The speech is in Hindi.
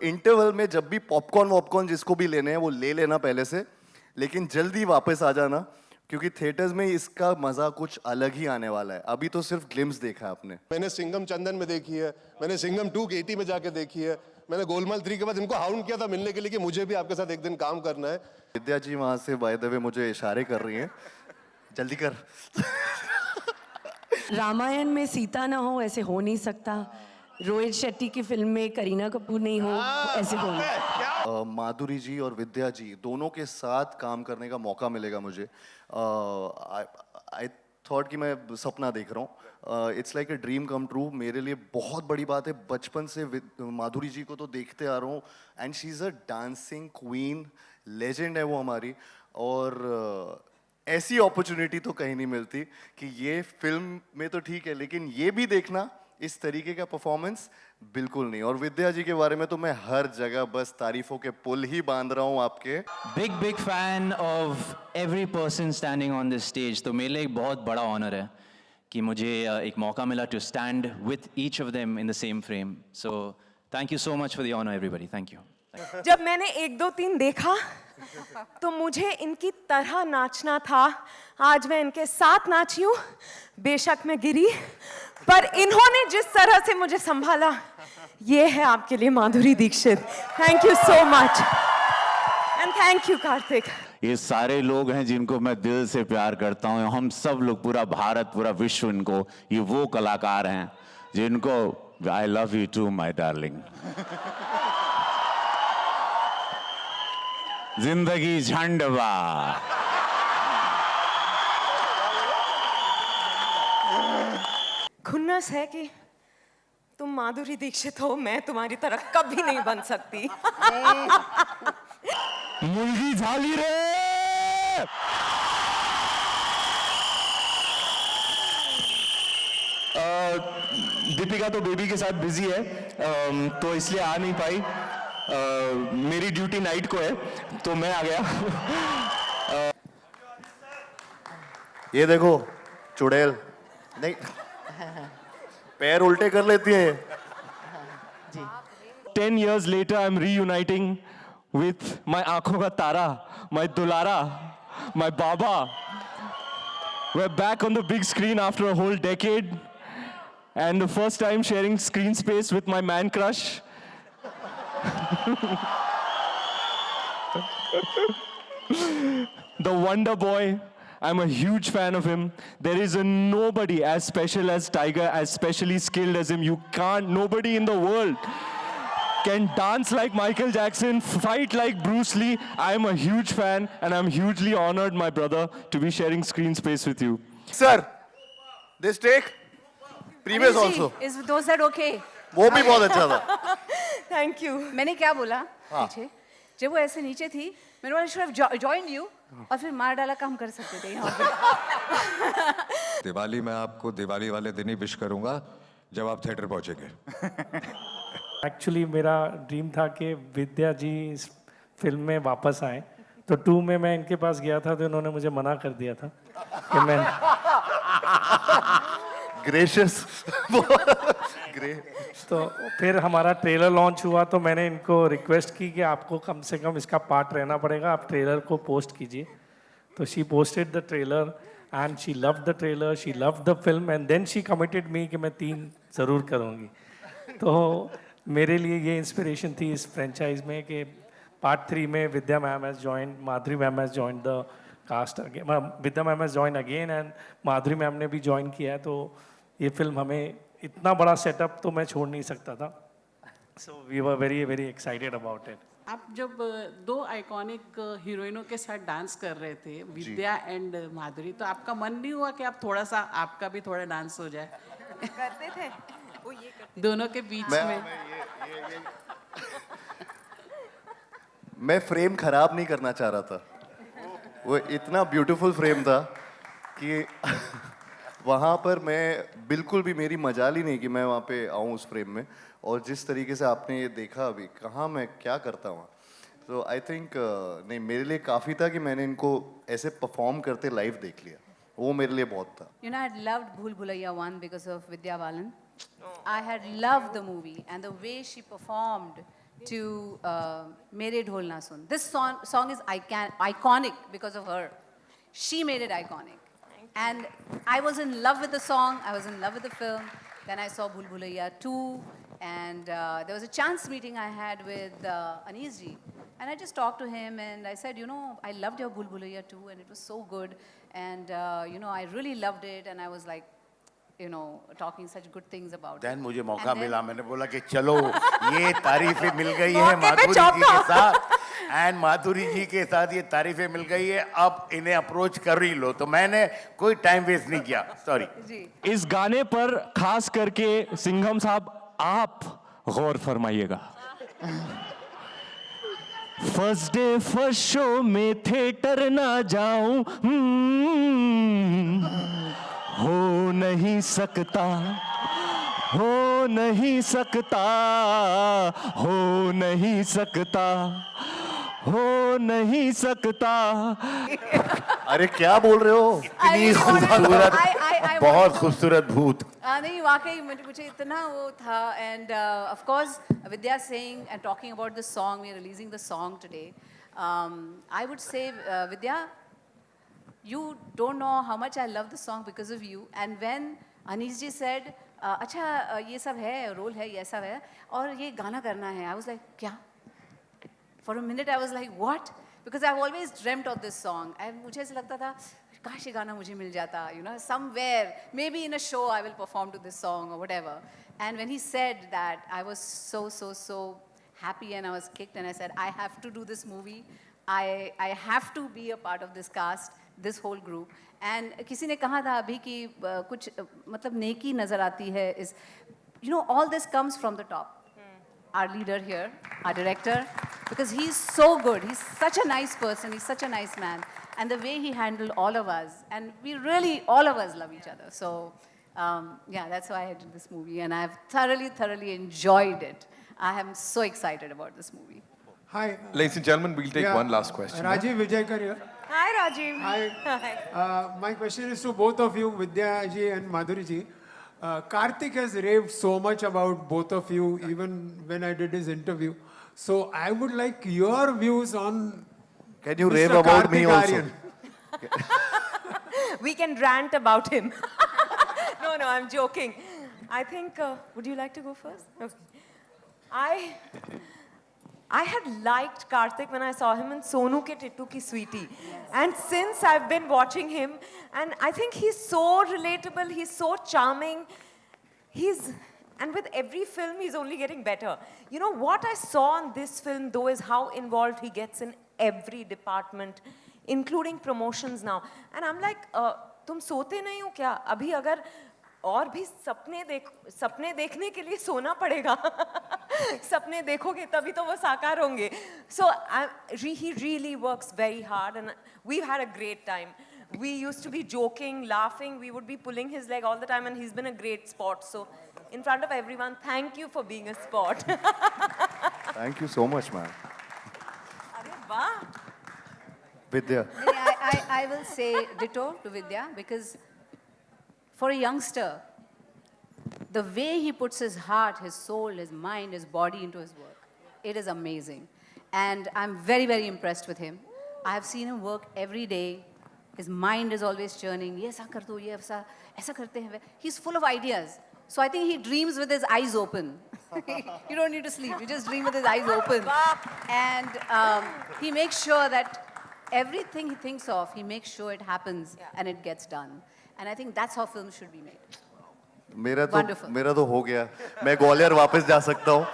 इंटरवल में जब भी पॉपकॉर्न वॉपकॉर्न जिसको भी लेने हैं वो ले लेना पहले से, लेकिन जल्दी वापस आ जाना, क्योंकि थिएटर्स में इसका मजा कुछ अलग ही आने वाला है। अभी तो सिर्फ ग्लिम्स देखा है आपने। मैंने सिंघम चंदन में देखी है, मैंने सिंघम 2 केटी में जाके देखी है, मैंने गोलमाल 3 के बाद इनको हाउंड किया था मिलने के लिए कि मुझे भी आपके साथ एक दिन काम करना है। विद्या जी वहां से बाय द वे मुझे इशारे कर रही हैं, जल्दी कर। रामायण में सीता ना हो ऐसे हो नहीं सकता, रोहित शेट्टी की फिल्म में करीना कपूर नहीं हो ऐसे हो नहीं सकता। माधुरी जी और विद्या जी दोनों के साथ काम करने का मौका मिलेगा मुझे। आई थॉट कि मैं सपना देख रहा हूँ। It's like a dream come true. मेरे लिए बहुत बड़ी बात है, बचपन से माधुरी जी को तो देखते आ रहा हूँ, and she is a dancing queen, legend है वो हमारी। और ऐसी अपॉर्चुनिटी तो कहीं नहीं मिलती कि ये फिल्म में तो ठीक है, लेकिन ये भी देखना, इस तरीके का परफॉर्मेंस बिल्कुल नहीं। और विद्या जी के बारे में तो मैं हर जगह बस तारीफों के पुल ही बांध रहा हूँ आपके। Big fan of every person standing on this stage. तो मेरे लिए एक बहुत बड़ा ऑनर है कि मुझे एक मौका मिला to stand with each of them in the same frame. So thank you so much for the honour everybody. Thank you. जब मैंने 1, 2, 3 देखा तो मुझे इनकी तरह नाचना था। आज मैं इनके साथ नाची हूँ, बेशक मैं गिरी, पर इन्होंने जिस तरह से मुझे संभाला, ये है आपके लिए Madhuri Dixit. Thank you so much and thank you Kartik. ये सारे लोग हैं जिनको मैं दिल से प्यार करता हूँ। हम सब लोग, पूरा भारत, पूरा विश्व, इनको, ये वो कलाकार हैं जिनको I love you to my darling. जिंदगी झंडवा। खुन्नस है कि तुम माधुरी दीक्षित हो, मैं तुम्हारी तरह कभी नहीं बन सकती। मुर्गी झाली रे। दीपिका तो बेबी के साथ बिजी है, तो इसलिए आ नहीं पाई। मेरी ड्यूटी नाइट को है तो मैं आ गया। ये देखो चुड़ैल, नहीं पैर उल्टे कर लेती है। 10 years later I'm reuniting with my आंखों का तारा, my दुलारा, my Baba. We're back on the big screen after a whole decade, and the first time sharing screen space with my man crush. The Wonder Boy. I'm a huge fan of him. There is nobody as special as Tiger, as specially skilled as him. Nobody in the world can dance like Michael Jackson, fight like Bruce Lee. I'm a huge fan, and I'm hugely honored, my brother, to be sharing screen space with you. Sir, this take, previous also. Is those that okay? वो भी बहुत अच्छा था। Thank you. मैंने क्या बोला पीछे, जब वो ऐसे नीचे थी, मैंने बोला शुड हैव जॉइन्ड यू, और फिर मार डाला का हम कर सकते थे यहाँ पे। दिवाली मैं आपको दिवाली वाले दिन ही विश करूंगा जब आप थिएटर पहुंचेंगे। एक्चुअली मेरा ड्रीम था कि विद्या जी इस फिल्म में वापस आए, तो 2 में मैं इनके पास गया था तो इन्होंने मुझे मना कर दिया था कि मैं ग्रेशियस। तो फिर हमारा ट्रेलर लॉन्च हुआ तो मैंने इनको रिक्वेस्ट की कि आपको कम से कम इसका पार्ट रहना पड़ेगा, आप ट्रेलर को पोस्ट कीजिए। तो she posted the trailer and she loved the trailer, she loved the film, and then she committed me कि मैं 3 ज़रूर करूँगी। तो मेरे लिए ये इंस्पिरेशन थी इस फ्रेंचाइज में कि पार्ट 3 में Vidya ma'am has join, Madhuri ma'am has join the cast again, Vidya ma'am has join again and Madhuri ma'am ने भी ज्वाइन किया है। तो ये फिल्म हमें इतना बड़ा सेटअप तो मैं छोड़ नहीं सकता था। So we were very very excited about it. आप जब 2 आइकॉनिक हीरोइनों के साथ डांस कर रहे थे, विद्या एंड माधुरी, तो आपका मन नहीं हुआ कि आप थोड़ा सा, आपका भी थोड़ा डांस हो जाए? करते थे वो, ये करते दोनों के बीच में। मैं फ्रेम खराब नहीं करना चाह रहा था, वो इतना ब्यूटीफुल फ्रेम था कि वहाँ पर मैं बिल्कुल भी, मेरी मजाल ही नहीं कि मैं वहाँ पे आऊँ उस फ्रेम में। और जिस तरीके से आपने ये देखा अभी, कहाँ मैं क्या करता हूँ, तो आई थिंक नहीं, मेरे लिए काफ़ी था कि मैंने इनको ऐसे परफॉर्म करते लाइव देख लिया, वो मेरे लिए बहुत था। You know, I loved Bhool Bhulaiya 1 because of Vidya Balan. I had loved the movie and the way she performed. to Mere Dhol Na Sun. This song is iconic because of her. She made it iconic. And I was in love with the song. I was in love with the film. Then I saw Bhul Bhulaiya 2. And there was a chance meeting I had with Anees ji. And I just talked to him and I said, you know, I loved your Bhul Bhulaiya 2 and it was so good. And, you know, I really loved it. And I was like, you know, talking such good things about then it. मुझे मौका And then- मिला, मैंने बोला कि चलो ये तारीफें मिल गई है मौके पे माधुरी जी के चौका। साथ एंड माधुरी जी के साथ ये तारीफें मिल गई है, अब इन्हें अप्रोच कर ही लो। तो मैंने कोई टाइम वेस्ट नहीं किया, सॉरी। जी इस गाने पर खास करके सिंघम साहब आप गौर फरमाइएगा। फर्स्ट डे फर्स्ट शो में थिएटर ना जाऊं, हो नहीं सकता, हो नहीं सकता, हो नहीं सकता, हो नहीं सकता। अरे क्या बोल रहे हो? इतनी I wanted- खूबसूरत, I बहुत wanted- खूबसूरत भूत। नहीं वाकई मुझे इतना वो था and of course Vidya Singh and talking about the song we are releasing the song today I would say Vidya you don't know how much I love the song because of you. And when Anees ji said, अच्छा ये सब है, रोल है, ये सब है, और ये गाना करना है, I was like, क्या? For a minute I was like, what? Because I've always dreamt of this song. And मुझे ऐसा लगता था, काश ये गाना मुझे मिल जाता, you know, somewhere, maybe in a show I will perform to this song or whatever. And when he said that, I was so happy and I was kicked and I said, I have to do this movie. I have to be a part of this cast, this whole group. And किसी ने कहा था अभी कि कुछ मतलब नेकी नज़र आती है is, you know, all this comes from the top. Our leader here, our director, because he's so good. He's such a nice person. He's such a nice man. And the way he handled all of us, and we really, all of us love each other. So, yeah, that's why I did this movie. And I've thoroughly enjoyed it. I am so excited about this movie. Hi. Ladies and gentlemen, we'll take Yeah, one last question. Rajiv Vijayakar here. Hi, Rajiv. Hi. My question is to both of you, Vidya ji and Madhuri ji. Karthik has raved so much about both of you, even when I did his interview. So I would like your views on Can you Mr. rave about me also? Karthikarian. We can rant about him. No, I'm joking. I think, would you like to go first? Okay. I had liked Karthik when I saw him in Sonu Ke Tittu Ki Sweetie. And since I've been watching him, and I think he's so relatable, he's so charming. And with every film, he's only getting better. You know, what I saw in this film, though, is how involved he gets in every department, including promotions now. And I'm like, तुम सोते नहीं हो क्या? अभी अगर और भी सपने देखने के लिए सोना पड़ेगा सपने देखोगे तभी तो वो साकार होंगे. So he really works very hard and we've had a great time. We used to be joking, laughing, we would be pulling his leg all the time and he's been a great sport. So in front of everyone, thank you for being a sport. Thank you so much, man. अरे वाह. Vidya. I will say ditto to Vidya because for a youngster, the way he puts his heart, his soul, his mind, his body into his work, it is amazing. And I'm very impressed with him. I have seen him work every day. His mind is always churning. ये ऐसा कर दो, ये ऐसा करते हैं. He's full of ideas. So I think he dreams with his eyes open. You don't need to sleep. You just dream with his eyes open. And he makes sure that everything he thinks of, he makes sure it happens and it gets done. And I think that's how films should be made. मेरा तो हो गया. मैं ग्वालियर वापस जा सकता हूँ.